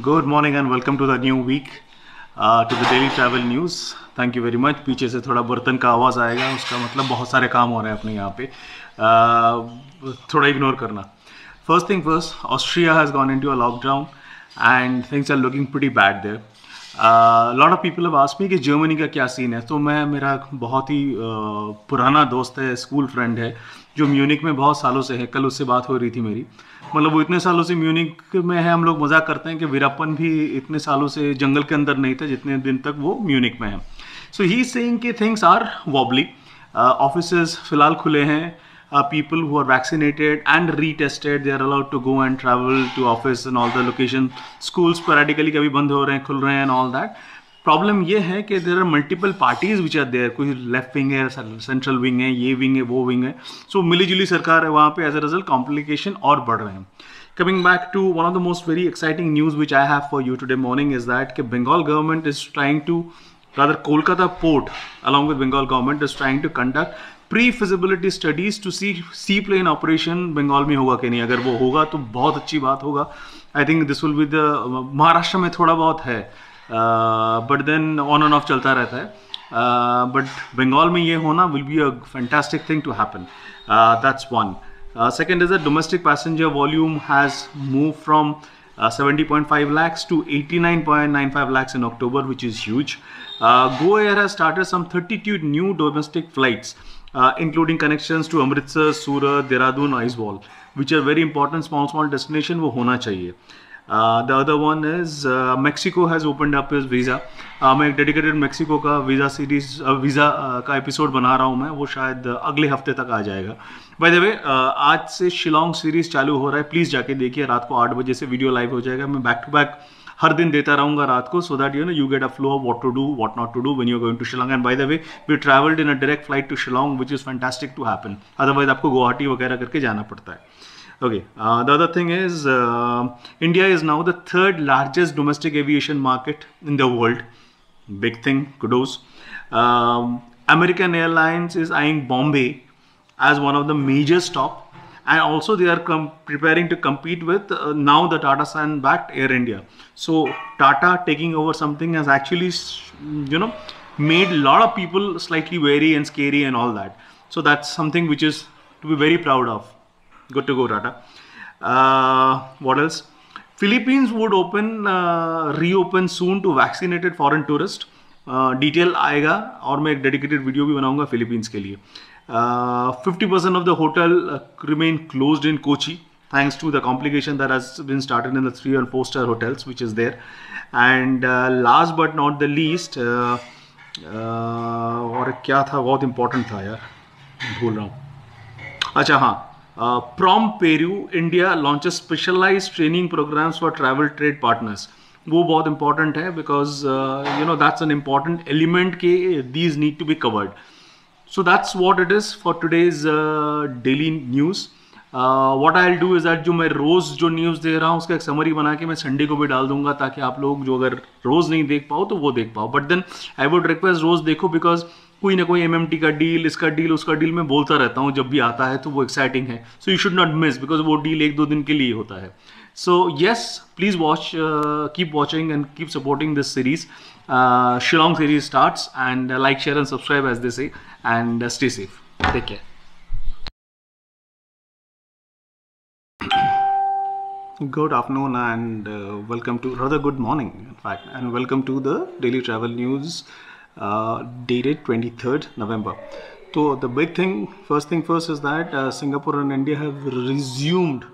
Good morning and welcome to the new week, to the daily travel news. Thank you very much. पीछे से थोड़ा बर्तन का आवाज़ आएगा, उसका मतलब बहुत सारे काम हो रहे हैं अपने यहाँ पे, थोड़ा इग्नोर करना. First thing first, Austria has gone into a lockdown and things are looking pretty bad there. Lot of people have asked me कि जर्मनी का क्या सीन है. तो मेरा बहुत ही पुराना दोस्त है, स्कूल फ्रेंड है, जो म्यूनिक में बहुत सालों से है. कल उससे बात हो रही थी मेरी. मतलब वो इतने सालों से म्यूनिक में है. हम लोग मजाक करते हैं कि वीरप्पन भी इतने सालों से जंगल के अंदर नहीं था जितने दिन तक वो म्यूनिक में है. सो ही सेइंग कि थिंग्स आर वॉबली. ऑफिसेज फिलहाल खुले हैं. People who are vaccinated and retested, they are allowed to go and travel to office and all the location. Schools sporadically कभी बंद हो रहे हैं, खुल रहे हैं and all that. प्रॉब्लम ये है कि there are multiple parties which are there. कोई लेफ्ट विंग है, सेंट्रल विंग है, ये विंग है, वो विंग है. सो मिली जुली सरकार है वहाँ पे. एज अ रिजल्ट कॉम्प्लिकेशन और बढ़ रहे हैं. Coming back to one of the most very exciting news which I have for you today morning is that Bengal government is trying to, rather Kolkata port along with Bengal government is trying to conduct pre-feasibility studies to see seaplane operation Bengal में होगा कि नहीं. अगर वो होगा तो बहुत अच्छी बात होगा. I think this will be the, Maharashtra में थोड़ा बहुत है, but then on and off चलता रहता है. बट बंगाल में ये होना will be a fantastic thing to happen. That's one. Second is that domestic passenger volume has moved from 70.5 lakhs to 89.95 lakhs in October, which is huge. Go Air has started some 32 new domestic flights, including connections to Amritsar, Surat, Dehradun, Aizawl, which are very important. Small destination वो होना चाहिए. The other one is Mexico has opened up its visa. मैं एक dedicated Mexico का visa series का episode बना रहा हूँ मैं. वो शायद अगले हफ्ते तक आ जाएगा. बाय द वे, आज से शिलोंग सीरीज चालू हो रहा है. प्लीज़ जाके देखिए. रात को 8 बजे से वीडियो लाइव हो जाएगा. मैं बैक टू बैक हर दिन देता रहूँगा रात को, so that you get a flow of what to do, what not to do when you are going to Shillong. And by the way, we travelled in a direct flight to Shillong which is fantastic to happen. Otherwise आपको गुवाहाटी वगैरह करके जाना पड़ता है. Okay, the other thing is India is now the third largest domestic aviation market in the world. Big thing, kudos. American Airlines is eyeing Bombay as one of the major stop, and also they are preparing to compete with now the Tata Sons backed Air India. So Tata taking over something has actually, made a lot of people slightly wary and scary and all that. So that's something which is to be very proud of. Good to go, Tata. What else? Philippines would reopen soon to vaccinated foreign tourists. Detail आएगा और मैं एक dedicated video भी बनाऊंगा Philippines के लिए. 50% of the hotel remain closed in Kochi thanks to the complication that has been started in the 3 and 4 star hotels which is there. And last but not the least, और क्या था बहुत important था यार, भूल रहा हूँ. अच्छा हाँ, Peru, India launches specialized training programs for travel trade partners. वो बहुत important है because that's an important element के these need to be covered. So that's what it is for today's daily news. What I'll do is that जो मैं रोज़ जो news दे रहा हूँ उसका एक समरी बना के मैं संडे को भी डाल दूंगा, ताकि आप लोग जो अगर रोज़ नहीं देख पाओ तो वो देख पाओ. But then I would request रोज़ देखो, बिकॉज कोई ना कोई एमएमटी का डील, इसका डील, उसका डील मैं बोलता रहता हूँ जब भी आता है, तो वो एक्साइटिंग है. So you should not miss, because वो डील 1-2 दिन के लिए होता है. So yes, please watch, keep watching and keep supporting this series. Shillong series starts, and like, share and subscribe as they say, and stay safe. Take care. Good afternoon and welcome to, rather good morning in fact, and welcome to the daily travel news dated 23rd November. So the big thing, first thing first, is that Singapore and India have resumed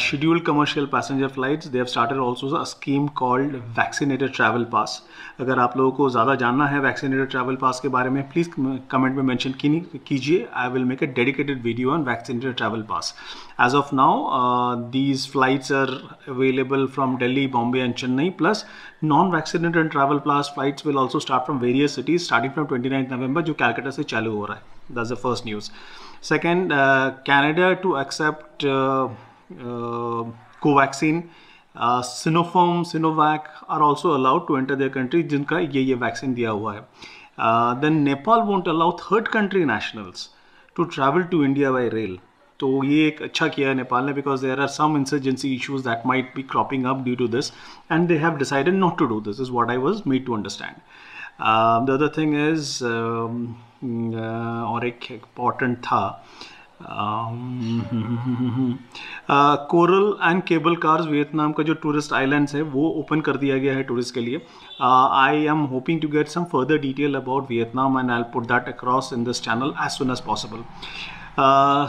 scheduled commercial passenger flights. They have started also a scheme called Vaccinated Travel Pass. अगर आप लोगों को ज़्यादा जानना है Vaccinated Travel Pass के बारे में, प्लीज़ कमेंट में मेंशन कीजिए. I will make a dedicated video on Vaccinated Travel Pass. As of now, these flights are available from Delhi, Bombay and Chennai. Plus, non-vaccinated travel pass flights will also start from various cities starting from 29th November, जो कैलकाटा से चालू हो रहा है. That's the first news. Second, Canada to accept Covaxin, Sinopharm, Sinovac are also allowed to enter their country जिनका ये vaccine दिया हुआ है. Then Nepal won't allow third country nationals to travel to India by rail. तो ये एक अच्छा किया है नेपाल ने, because there are some insurgency issues that might be cropping up due to this and they have decided not to do this, is what I was made to understand. The other thing is और एक important था, coral and cable cars Vietnam का जो tourist islands है वो open कर दिया गया है टूरिस्ट के लिए. I am hoping to get some further detail about Vietnam and I will put that across in this channel as soon as possible.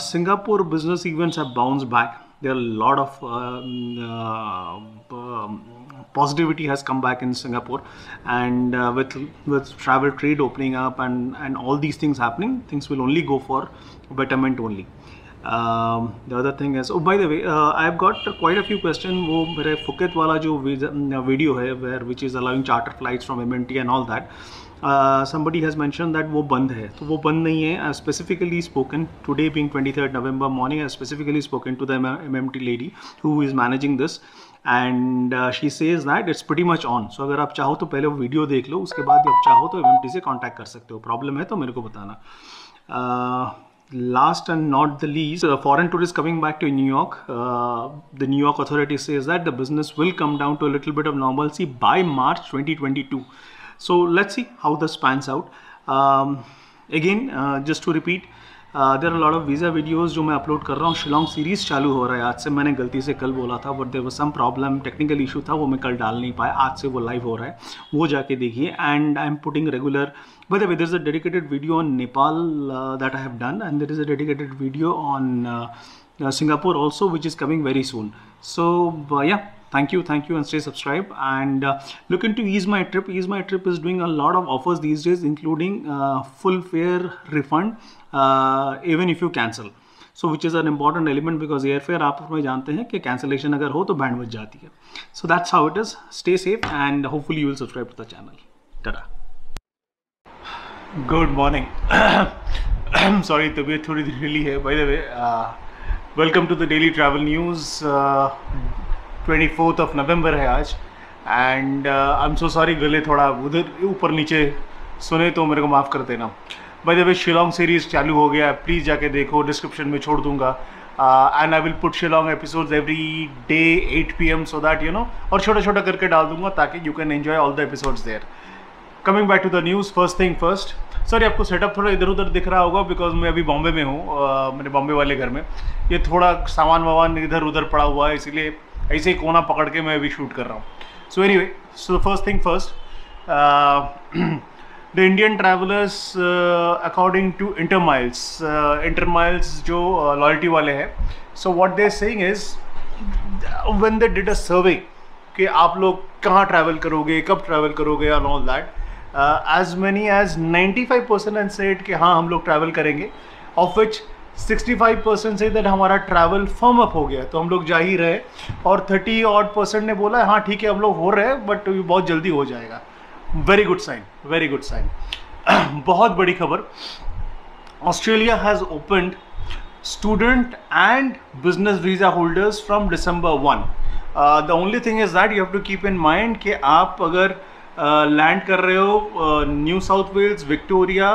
Singapore business events have bounced back. There are a lot of positivity has come back in Singapore, and with travel trade opening up and all these things happening, things will only go for betterment only. The other thing is, oh by the way, I've got quite a few questions. वो मेरे Phuket वाला जो video है which is allowing charter flights from MMT and all that. Somebody has mentioned that वो बंद है, तो वो बंद नहीं है. I have specifically spoken today being 23rd November morning. I have specifically spoken to the MMT lady who is managing this, and she says that it's pretty much on. So अगर आप चाहो तो पहले वो वीडियो देख लो, उसके बाद आप चाहो तो MMT से कांटेक्ट कर सकते हो. प्रॉब्लम है तो मेरे को बताना. Last and not the least, foreign tourists coming back to New York. The New York authority says that the business will come down to a little bit of normalcy by March 2022. So let's see how this pans out. Again, just to repeat, there are a lot of visa videos जो मैं upload कर रहा हूँ. Shillong series चालू हो रहा है आज से. मैंने गलती से कल बोला था, but there was some problem, technical issue था, वो मैं कल डाल नहीं पाया. आज से वो लाइव हो रहा है, वो जाके देखिए. And I am putting regular, by the way, there is a dedicated video on Nepal that I have done, and there is a dedicated video on Singapore also, which is coming very soon. So yeah, thank you, and stay subscribed, and look into Ease My Trip. Ease My Trip is doing a lot of offers these days, including full fare refund even if you cancel. So which is an important element, because airfare आप उसमें जानते हैं कि cancellation अगर हो तो band बच जाती है. So that's how it is. Stay safe, and hopefully you will subscribe to the channel. Ta-da. Good morning. Sorry, तबीयत थोड़ी ढीली है. By the way, welcome to the daily travel news. 24th of November है आज, and I'm so sorry गले थोड़ा उधर ऊपर नीचे सुने तो मेरे को माफ़ कर देना. By the way, Shillong series चालू हो गया है, प्लीज़ जाके देखो, डिस्क्रिप्शन में छोड़ दूंगा. And I will put Shillong episodes every day 8 PM so that you know, और छोटा छोटा करके डाल दूंगा ताकि you can enjoy all the episodes there. Coming back to the news, first thing first. Sorry, आपको सेटअप थोड़ा इधर उधर दिख रहा होगा, बिकॉज मैं अभी बॉम्बे में हूँ, मेरे बॉम्बे वाले घर में. ये थोड़ा सामान वामान इधर उधर पड़ा हुआ है, इसीलिए ऐसे ही कोना पकड़ के मैं अभी शूट कर रहा हूँ. So anyway, so the first thing first, the Indian travellers according to InterMiles जो लॉयल्टी वाले हैं, so what they saying is, when they did a survey कि आप लोग कहाँ ट्रैवल करोगे, कब ट्रैवल करोगे and all that, as many as 95% and said कि हाँ हम लोग ट्रैवल करेंगे, of which 65% से that हमारा ट्रैवल फर्म अप हो गया, तो हम लोग जा ही रहे. और 30% ने बोला हाँ ठीक है हम लोग हो रहे हैं, बट बहुत जल्दी हो जाएगा. Very good sign, very good sign. बहुत बड़ी खबर, Australia has opened student and business visa holders from December 1. The only thing is that you have to keep in mind कि आप अगर लैंड कर रहे हो New South Wales, Victoria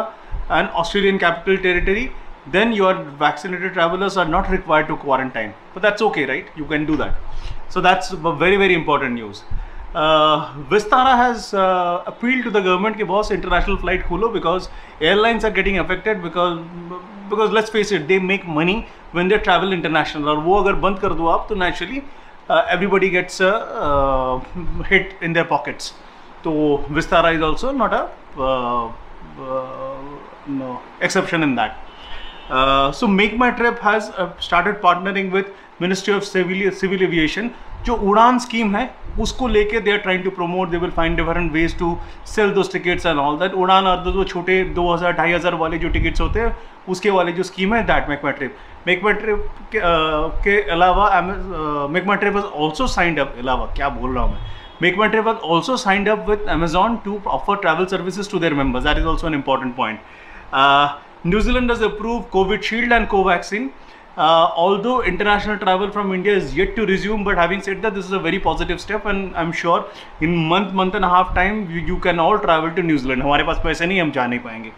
and Australian Capital Territory, then your vaccinated travelers are not required to quarantine. But that's okay, right? You can do that. So that's very, very important news. Vistara has appealed to the government कि बहुत से international flight खोलो, because airlines are getting affected because let's face it, they make money when they travel international. और वो अगर बंद कर दो आप तो naturally everybody gets a hit in their pockets. तो Vistara is also not a no exception in that. So Make My Trip has started partnering with Ministry of Civil Aviation. जो उड़ान स्कीम है उसको लेके they are trying to promote, they will find different ways to sell those tickets and all that. उड़ान और जो छोटे 2000-2500 वाले जो टिकट्स होते हैं उसके वाले जो स्कीम है, that Make My Trip. Make My Trip के अलावा Make My Trip has also signed up, अलावा क्या बोल रहा हूँ मैं, Make My Trip has also signed up with Amazon to offer travel services to their members. That is also an important point. New Zealand has approved COVID Shield and Covaxin. Although international travel from India is yet to resume, but having said that, this is a very positive step, and I'm sure in month and a half time you can all travel to New Zealand. हमारे पास पैसे नहीं, हम जा नहीं पाएंगे.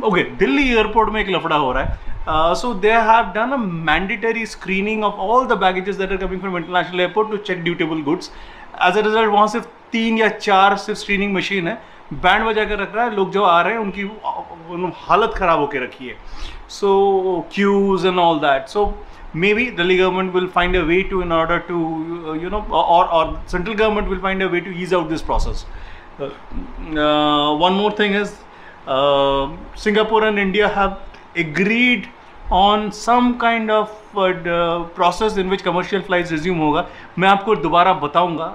Okay, Delhi airport में एक लफड़ा हो रहा है. So they have done a mandatory screening of all the baggages that are coming from international airport to check dutiable goods. As a result, वहाँ सिर्फ 3 या 4 सिर्फ स्क्रीनिंग मशीन है, बैंड बजा कर रख रहा है, लोग जो आ रहे हैं उनकी हालत ख़राब होकर रखी है. So queues and all that. So maybe Delhi government will find a way to, in order to or central government will find a way to ease out this process. One more thing is Singapore and India have agreed on some kind of process in which commercial flights resume होगा. मैं आपको दोबारा बताऊंगा.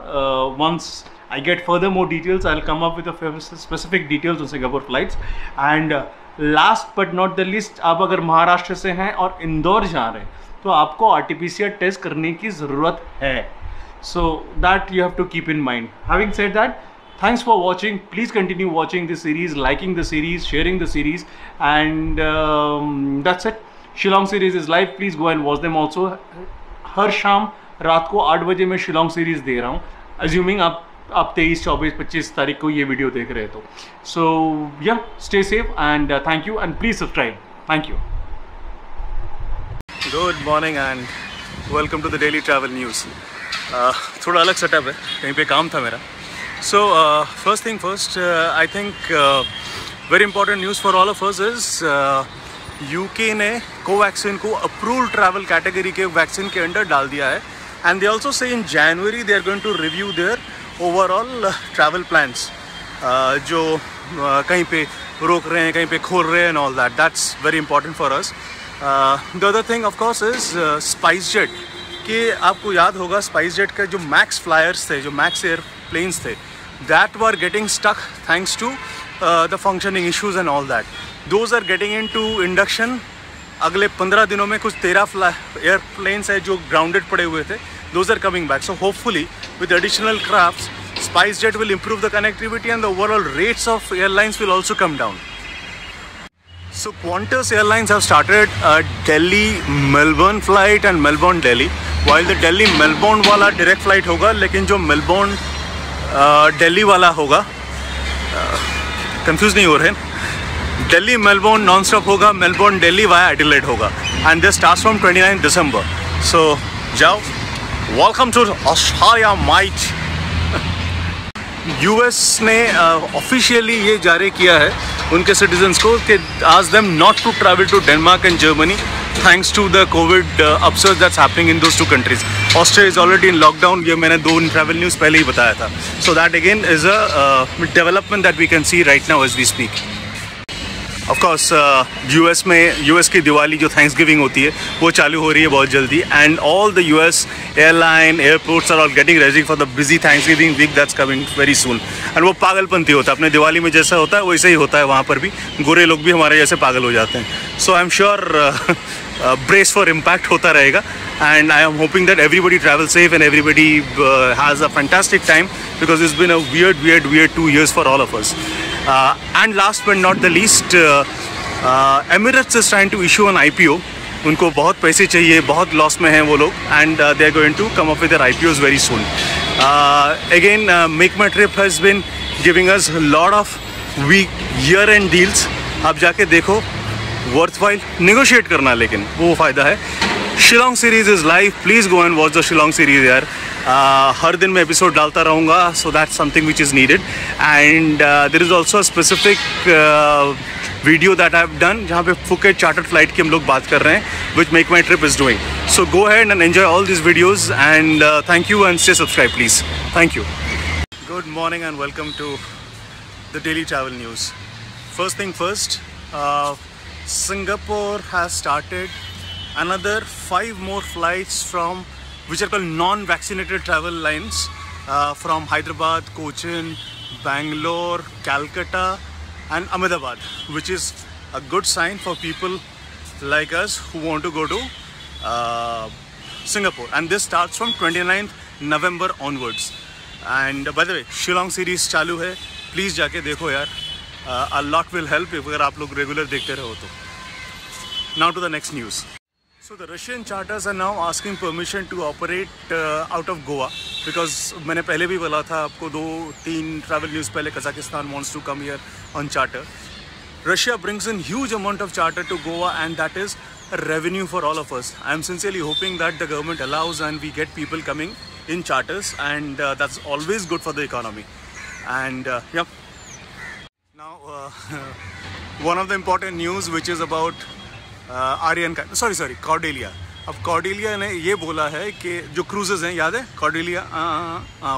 Once I get further more details, I'll come up with a specific details on Singapore flights. And last but not the least, आप अगर महाराष्ट्र से हैं और इंदौर जा रहे हैं तो आपको RT-PCR टेस्ट करने की ज़रूरत है. So that you have to keep in mind. Having said that, thanks for watching. Please continue watching this series, liking the series, sharing the series, and that's it. Shillong series is live. Please go and watch them also. हर शाम रात को 8 बजे मैं Shillong series दे रहा हूँ, assuming आप 23, 24, 25 तारीख को ये वीडियो देख रहे हैं तो. So yeah, stay safe and thank you, and please subscribe. Thank you. Good morning and welcome to the Daily Travel News. थोड़ा अलग सेटअप है, कहीं पे काम था मेरा. So first thing first, I think very important news for all of us is UK ने कोवैक्सीन को अप्रूव्ड ट्रैवल कैटेगरी के वैक्सीन के अंडर डाल दिया है. And they also say in January they are going to review their overall travel plans, जो कहीं पे रोक रहे हैं, कहीं पे खोल रहे हैं and all that. That's very important for us. The other thing of course is spice jet. कि आपको याद होगा स्पाइस जेट का जो मैक्स फ्लायर्स थे, जो मैक्स एयरप्लेन्स थे, that were getting stuck thanks to the functioning issues and all that. Those are getting into induction. अगले 15 दिनों में कुछ 13 एयरप्लेन्स है जो ग्राउंडेड पड़े हुए थे. Those are coming back. So hopefully with additional crafts, SpiceJet will improve the connectivity and the overall rates of airlines will also come down. So Qantas Airlines have started a Delhi-Melbourne flight and Melbourne-Delhi. While the Delhi-Melbourne वाला direct flight होगा, लेकिन जो Melbourne Delhi वाला होगा, confuse नहीं हो रहे हैं, दिल्ली मेलबोर्न नॉन स्टॉप होगा, मेलबोर्न दिल्ली वाया एडिलेड होगा. And this starts from 29 December. So जाओ, welcome to Australia mate. US ने ऑफिशियली ये जारी किया है उनके सिटीजन्स को कि ask them not to travel to Denmark and Germany thanks to the COVID upsurge that's happening in those two countries. Austria is already in lockdown. ये मैंने 2 travel news पहले ही बताया था. So that again is a development that we can see right now as we speak. Of course, US की दिवाली जो Thanksgiving होती है वो चालू हो रही है बहुत जल्दी, and all the US airline airports are all getting ready for the busy Thanksgiving week that's coming very soon. And वो पागलपंती होता है, अपने दिवाली में जैसा होता है वैसे ही होता है वहाँ पर भी. गोरे लोग भी हमारे जैसे पागल हो जाते हैं. So I'm sure brace for impact होता रहेगा, and I am hoping that everybody travels safe and everybody has a fantastic time, because it's been a weird 2 years for all of us. And last but not the least, Emirates is trying to issue an IPO. उनको बहुत पैसे चाहिए, बहुत loss में हैं वो लोग, and they are going to come up with their IPOs very soon. Again, Make My Trip has been giving us a lot of year-end deals. आप जाके देखो, worthwhile negotiate करना, लेकिन वो फ़ायदा है. Shillong series is live. Please go and watch the Shillong series यार. हर दिन मैं एपिसोड डालता रहूँगा, so that's something which is needed. And there is also a specific video that I have done जहाँ पे फुकेट चार्टर्ड फ्लाइट की हम लोग बात कर रहे हैं, which MakeMyTrip is doing. So go ahead and enjoy all this videos, and thank you and stay subscribe please. Thank you. Good morning and welcome to the daily travel news. First thing first, Singapore has started another 5 more flights from which are called non-vaccinated travel lines from Hyderabad, Cochin, Bangalore, Calcutta and Ahmedabad, which is a good sign for people like us who want to go to Singapore. And this starts from 29th November onwards. And by the way, Shillong series चालू है, please जाके देखो यार. A lot will help अगर आप लोग regular देखते रहो तो. Now to the next news. So the Russian charters are now asking permission to operate out of Goa, because मैंने पहले भी बोला था आपको 2-3 travel news पहले, Kazakhstan wants to come here on charter. Russia brings in huge amount of charter to Goa, and that is revenue for all of us. I am sincerely hoping that the government allows and we get people coming in charters, and that's always good for the economy. And yeah. Now, one of the important news which is about Aryan का sorry Cordelia. अब Cordelia ने ये बोला है कि जो cruises हैं, याद है कॉर्डेलिया,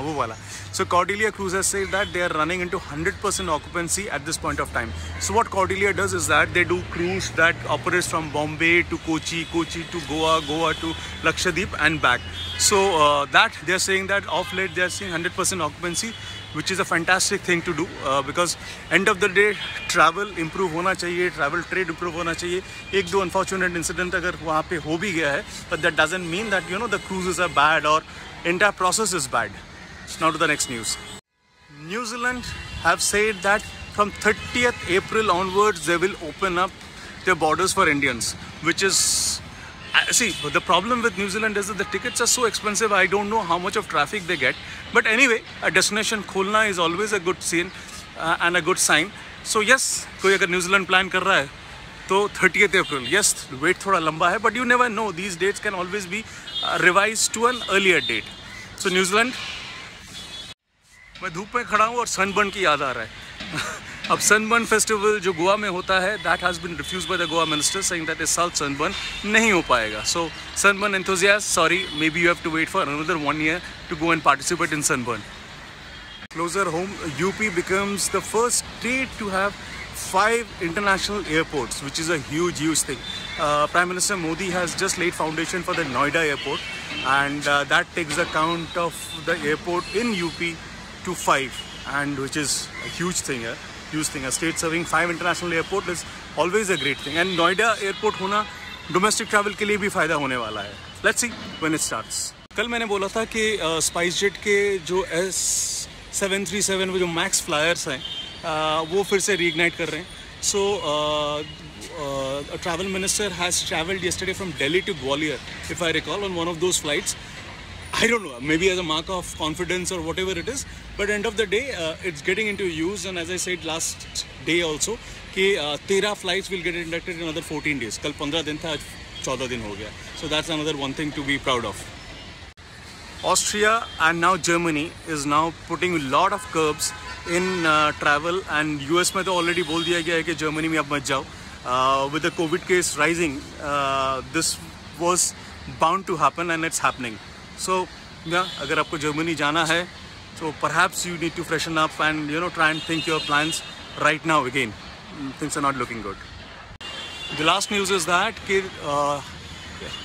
वो वाला. So Cordelia Cruises say that they are running into 100% occupancy at this point of time. So what Cordelia does is that they do cruise that operates from Bombay to Kochi, Kochi to Goa, Goa to Lakshadweep and back. So that they are saying that of late they are seeing 100% occupancy, which is a fantastic thing to do because end of the day travel improve होना चाहिए, travel trade improve होना चाहिए. एक दो unfortunate incident अगर वहाँ पे हो भी गया है, but that doesn't mean that the cruises are bad or entire process is bad. Now to the next news. New Zealand have said that from 30th April onwards they will open up their borders for Indians, which is see, the problem with New Zealand is that the tickets are so expensive. I don't know how much of traffic they get, but anyway, a destination खोलना is always a good scene and a good sign. So yes, कोई अगर New Zealand plan कर रहा है तो 30th April. Yes, wait थोड़ा लंबा है, but you never know. These dates can always be revised to an earlier date. So New Zealand. मैं धूप में खड़ा हूँ और सनबर्न की याद आ रहा है. अब सनबर्न फेस्टिवल जो गोवा में होता है, that has been refuse by the Goa minister saying that इस साल सनबर्न नहीं हो पाएगा. So Sunburn enthusiast, sorry, may be you have to wait for another 1 year to go and participate in Sunburn. Closer home, UP becomes the first state to have 5 international airports, which is a huge thing. Prime Minister Modi has just laid foundation for the Noida airport, and that takes account of the airport in UP to 5, and which is a huge thing. A state serving 5 international airport is always a great thing, and Noida airport होना domestic travel के लिए भी फ़ायदा होने वाला है. Let's see when it starts. कल मैंने बोला था कि SpiceJet के जो S737 वो जो मैक्स फ्लायर्स हैं वो फिर से रीइग्नाइट कर रहे हैं. So a travel minister has travelled yesterday from Delhi to Gwalior, if I recall, on one of those flights. I don't know, maybe as a mark of confidence or whatever it is, but end of the day it's getting into use, and as I said last day also कि 13 flights will get inducted in another 14 days. कल 15 दिन था, आज 14 दिन हो गया. So that's another one thing to be proud of. Austria and now Germany is now putting a lot of curbs in travel, and US में तो already बोल दिया गया है कि Germany में अब मत जाओ. With the COVID case rising, this was bound to happen and it's happening. So yeah, अगर आपको जर्मनी जाना है तो perhaps you need to freshen up and try and think your plans right now again. Things are not looking good. The last news is that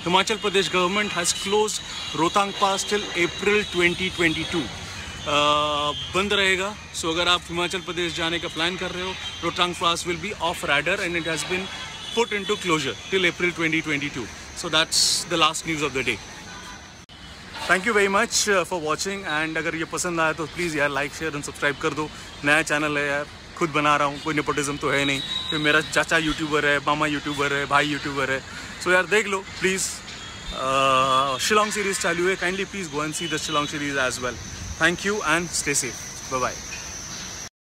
Himachal Pradesh government has closed Rohtang Pass till April 2022. बंद रहेगा. So अगर आप हिमाचल प्रदेश जाने का plan कर रहे हो, Rohtang Pass will be off radar and it has been put into closure till April 2022. So that's the last news of the day. Thank you very much for watching, and अगर ये पसंद आया तो please यार like share and subscribe कर दो. नया channel है यार, खुद बना रहा हूँ, कोई नेपोटिज्म तो है नहीं. फिर मेरा चाचा यूट्यूबर है, मामा यूट्यूबर है, भाई यूट्यूबर है. सो यार देख लो प्लीज़. शिलोंग सीरीज़ चालू है, kindly please go and see the Shillong series as well. Thank you and stay safe. Bye bye.